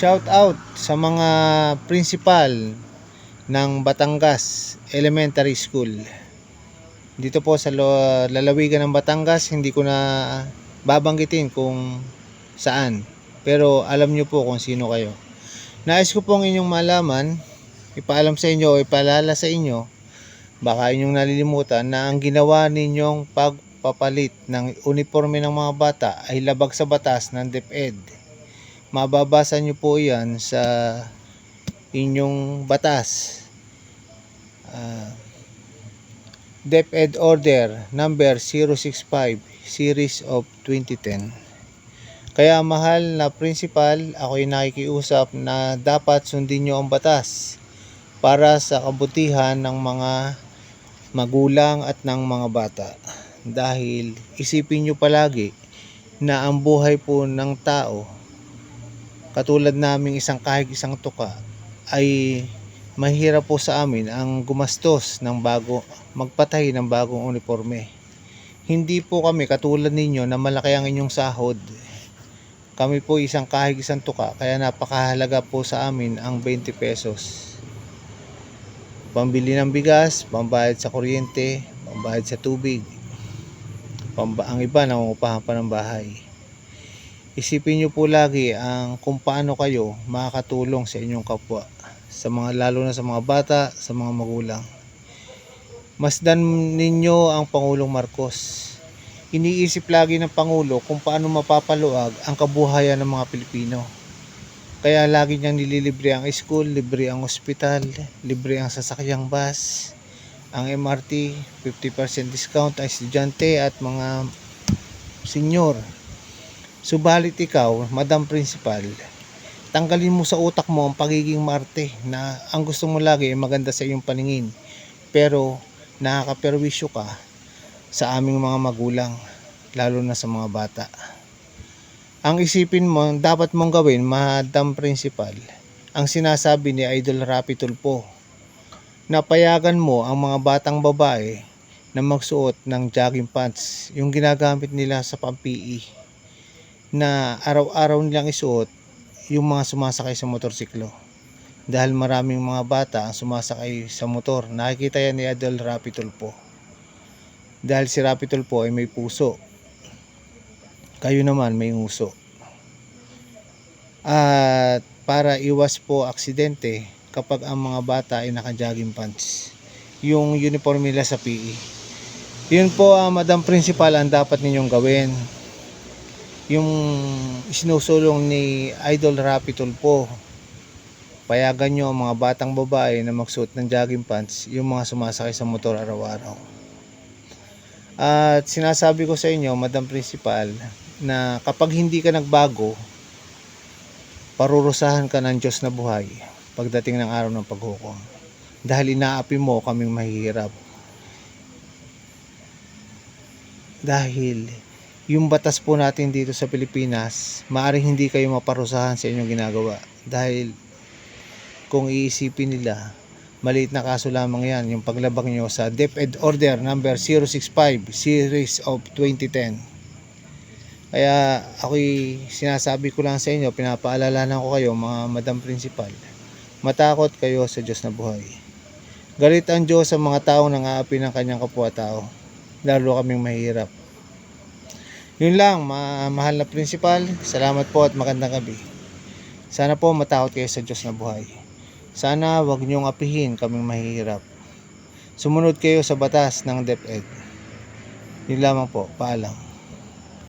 Shout out sa mga principal ng Batangas Elementary School. Dito po sa lalawigan ng Batangas, hindi ko na babanggitin kung saan. Pero alam nyo po kung sino kayo. Nais ko pong inyong malaman, ipaalam sa inyo o ipaalala sa inyo, baka inyong nalilimutan na ang ginawa ninyong pagpapalit ng uniforme ng mga bata ay labag sa batas ng DepEd. Mababasa nyo po yan sa inyong batas. DepEd Order number 065 Series of 2010. Kaya mahal na principal, ako'y nakikiusap na dapat sundin nyo ang batas para sa kabutihan ng mga magulang at ng mga bata. Dahil isipin nyo palagi na ang buhay po ng tao, katulad naming kahit isang tuka, ay mahirap po sa amin ang gumastos ng magpatay ng bagong uniforme. Hindi po kami katulad ninyo na malaki ang inyong sahod. Kami po kahit isang tuka, kaya napakahalaga po sa amin ang 20 pesos. Pambili ng bigas, pambayad sa kuryente, pambayad sa tubig. Ang iba nangungupahan pa ng bahay. Isipin nyo po lagi kung paano kayo makakatulong sa inyong kapwa, lalo na sa mga bata, sa mga magulang. Masdan ninyo ang Pangulong Marcos. Iniisip lagi ng Pangulo kung paano mapapaluag ang kabuhayan ng mga Pilipino. Kaya lagi niyang nililibre ang school, libre ang ospital, libre ang sasakyang bus, ang MRT, 50% discount ang estudyante at mga senior. Subalit ikaw, Madam Principal, tanggalin mo sa utak mo ang pagiging Marte na ang gusto mo lagi ay maganda sa iyong paningin, pero nakakaperwisyo ka sa aming mga magulang, lalo na sa mga bata. Ang isipin mo, dapat mong gawin, Madam Principal, ang sinasabi ni Idol Rapi Tulfo, na payagan mo ang mga batang babae na magsuot ng jogging pants, yung ginagamit nila sa pang-PE, na araw-araw nilang isuot yung mga sumasakay sa motorsiklo. Dahil maraming mga bata ang sumasakay sa motor. Nakikita yan ni Idol Rapi Tulfo. Dahil si Rapi Tulfo ay may puso, kayo naman may nguso. At para iwas po aksidente kapag ang mga bata ay naka-jogging pants, yung uniform nila sa PE, yun po Madam Principal ang dapat ninyong gawin. Yung sinusulong ni Idol Rapi Tulfo, payagan nyo ang mga batang babae na magsuot ng jogging pants, yung mga sumasakay sa motor araw-araw. At sinasabi ko sa inyo, Madam Principal, na kapag hindi ka nagbago, parurusahan ka ng Diyos na buhay pagdating ng araw ng paghukom. Dahil inaapi mo kaming mahihirap. Dahil yung batas po natin dito sa Pilipinas, maaaring hindi kayo maparusahan sa inyong ginagawa. Dahil kung iisipin nila, maliit na kaso lamang yan, yung paglabag nyo sa DepEd Order number 065 Series of 2010. Kaya ako'y sinasabi ko lang sa inyo, pinapaalalanan ko kayo mga Madam Principal, matakot kayo sa Diyos na buhay. Galit ang Diyos sa mga taong nang-aapi ng kanyang kapwa-tao, lalo kaming mahirap. Yun lang, mahal na principal, salamat po at magandang gabi. Sana po matakot kayo sa Diyos na buhay. Sana wag niyong apihin kaming mahihirap. Sumunod kayo sa batas ng DepEd. Yun lamang po, paalam.